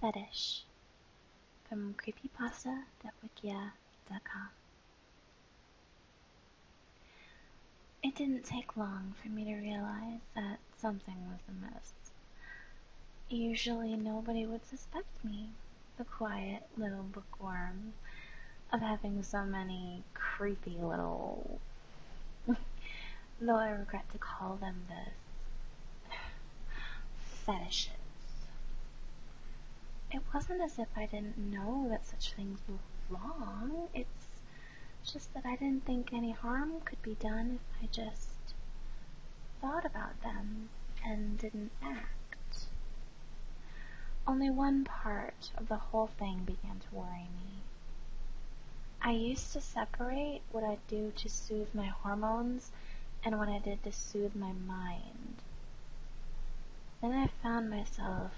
Fetish from creepypasta.wikia.com. It didn't take long for me to realize that something was amiss. Usually nobody would suspect me, the quiet little bookworm, of having so many creepy little, though I regret to call them this, fetishes. It wasn't as if I didn't know that such things were wrong. It's just that I didn't think any harm could be done if I just thought about them and didn't act. Only one part of the whole thing began to worry me. I used to separate what I do to soothe my hormones and what I did to soothe my mind. Then I found myself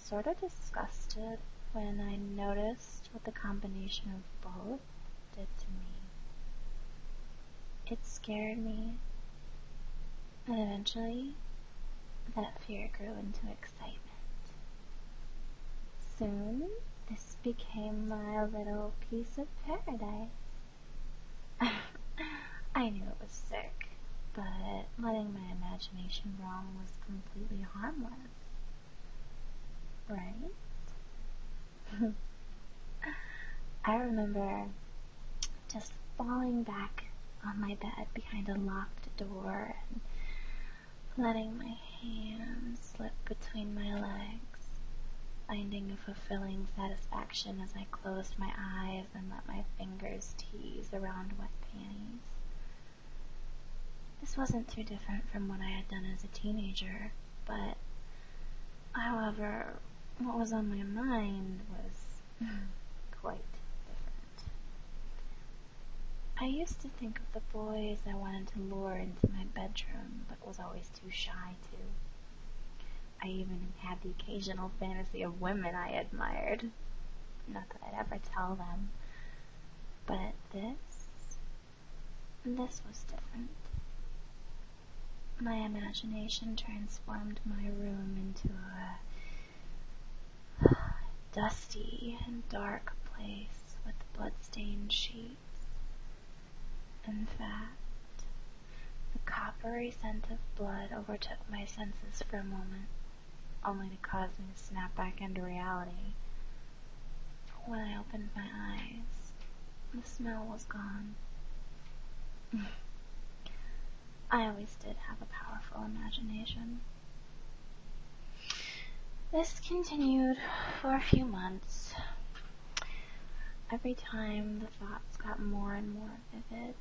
sort of disgusted when I noticed what the combination of both did to me. It scared me, and eventually that fear grew into excitement. Soon this became my little piece of paradise. I knew it was sick, but letting my imagination roam was completely harmless. Right? I remember just falling back on my bed behind a locked door and letting my hands slip between my legs, finding a fulfilling satisfaction as I closed my eyes and let my fingers tease around wet panties. This wasn't too different from what I had done as a teenager, but, however, what was on my mind was quite different. I used to think of the boys I wanted to lure into my bedroom, but was always too shy to. I even had the occasional fantasy of women I admired. Not that I'd ever tell them. But this was different. My imagination transformed my room into a dusty and dark place with blood-stained sheets. In fact, the coppery scent of blood overtook my senses for a moment, only to cause me to snap back into reality. When I opened my eyes, the smell was gone. I always did have a powerful imagination. This continued for a few months. Every time the thoughts got more and more vivid.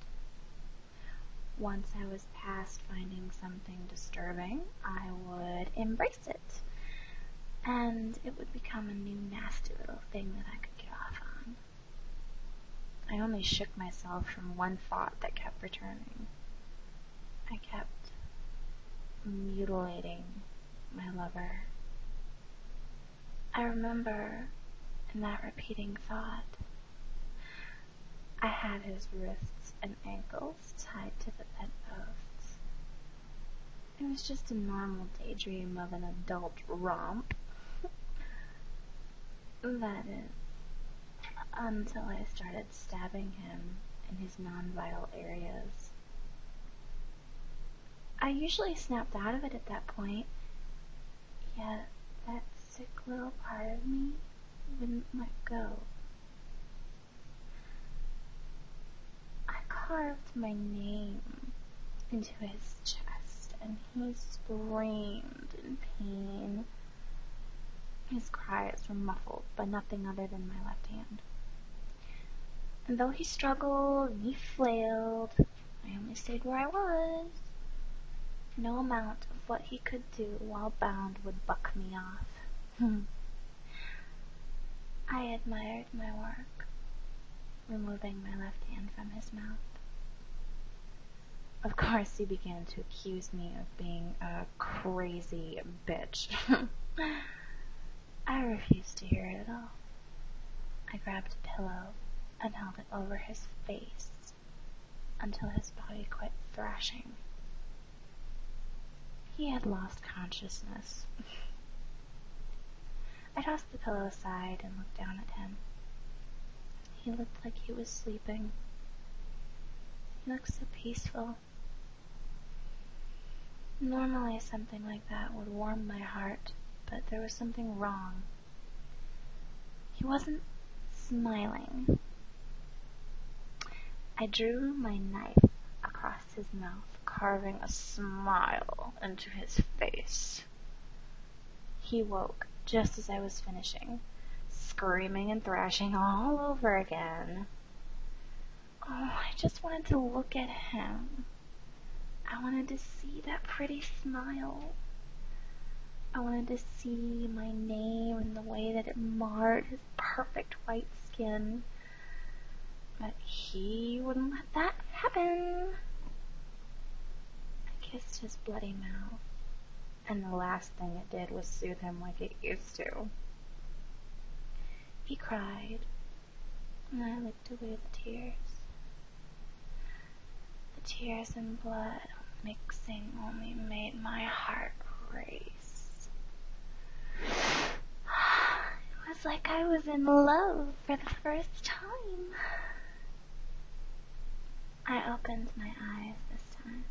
Once I was past finding something disturbing, I would embrace it, and it would become a new nasty little thing that I could get off on. I only shook myself from one thought that kept returning. I kept mutilating my lover. I remember in that repeating thought, I had his wrists and ankles tied to the bedposts. It was just a normal daydream of an adult romp. That is, until I started stabbing him in his non-vital areas. I usually snapped out of it at that point, yet that sick little part of me wouldn't let go. I carved my name into his chest, and he screamed in pain. His cries were muffled by nothing other than my left hand. And though he struggled and he flailed, I only stayed where I was. No amount of what he could do while bound would buck me off. I admired my work, removing my left hand from his mouth. Of course, he began to accuse me of being a crazy bitch. I refused to hear it at all. I grabbed a pillow and held it over his face until his body quit thrashing. He had lost consciousness. I I tossed the pillow aside and looked down at him. He looked like he was sleeping. He looked so peaceful. Normally something like that would warm my heart, but there was something wrong. He wasn't smiling. I drew my knife across his mouth, carving a smile into his face. He woke just as I was finishing, screaming and thrashing all over again. Oh, I just wanted to look at him. I wanted to see that pretty smile. I wanted to see my name and the way that it marred his perfect white skin. But he wouldn't let that happen. I kissed his bloody mouth, and the last thing it did was soothe him like it used to. He cried, and I licked away the tears. The tears and blood mixing only made my heart race. It was like I was in love for the first time. I opened my eyes this time.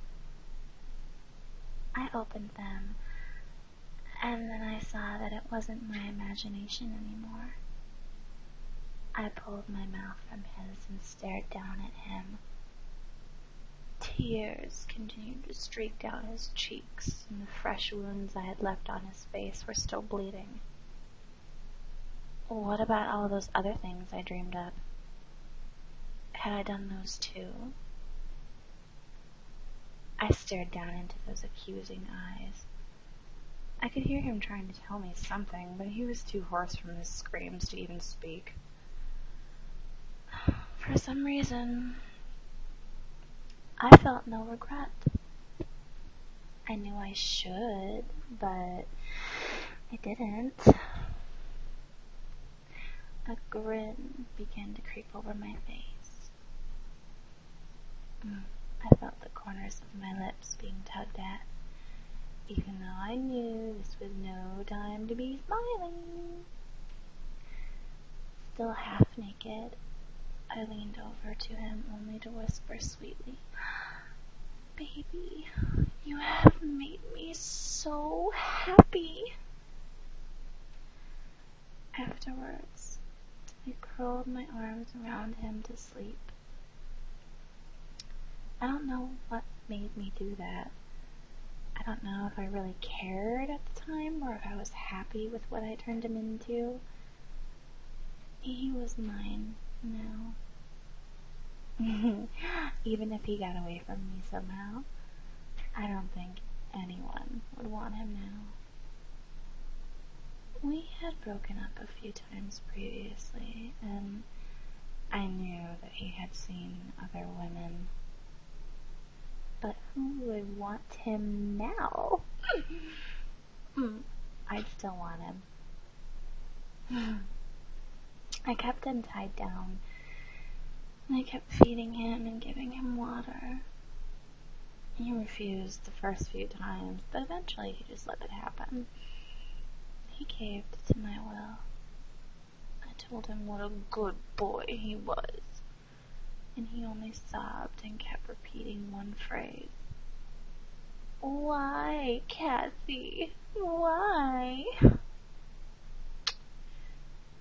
I opened them, and then I saw that it wasn't my imagination anymore. I pulled my mouth from his and stared down at him. Tears continued to streak down his cheeks, and the fresh wounds I had left on his face were still bleeding. What about all those other things I dreamed of? Had I done those too? I stared down into those accusing eyes. I could hear him trying to tell me something, but he was too hoarse from his screams to even speak. For some reason, I felt no regret. I knew I should, but I didn't. A grin began to creep over my face. I felt the corners of my lips being tugged at, even though I knew this was no time to be smiling. Still half naked, I leaned over to him only to whisper sweetly, "Baby, you have made me so happy." Afterwards, I curled my arms around him to sleep. I don't know what made me do that. I don't know if I really cared at the time or if I was happy with what I turned him into. He was mine now. Even if he got away from me somehow, I don't think anyone would want him now. We had broken up a few times previously, and I knew that he had seen other women. But who would want him now? I'd still want him. I kept him tied down, and I kept feeding him and giving him water. He refused the first few times, but eventually he just let it happen. He caved to my will. I told him what a good boy he was, and he only sobbed and kept repeating one phrase. "Why, Cassie? Why?"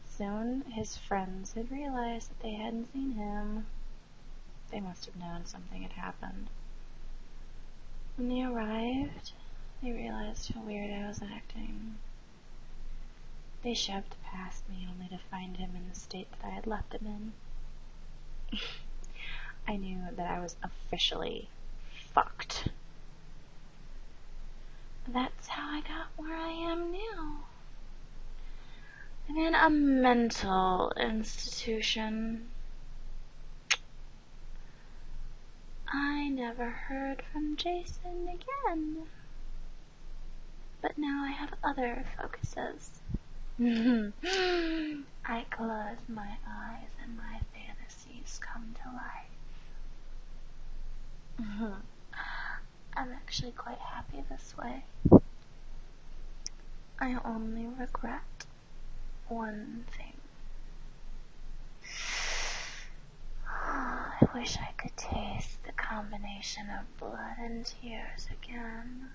Soon his friends had realized that they hadn't seen him. They must have known something had happened. When they arrived, they realized how weird I was acting. They shoved past me only to find him in the state that I had left him in. I knew that I was officially fucked. That's how I got where I am now. I'm in a mental institution. I never heard from Jason again. But now I have other focuses. I close my eyes and my fantasies come to life. I'm actually quite happy this way. I only regret one thing. I wish I could taste the combination of blood and tears again.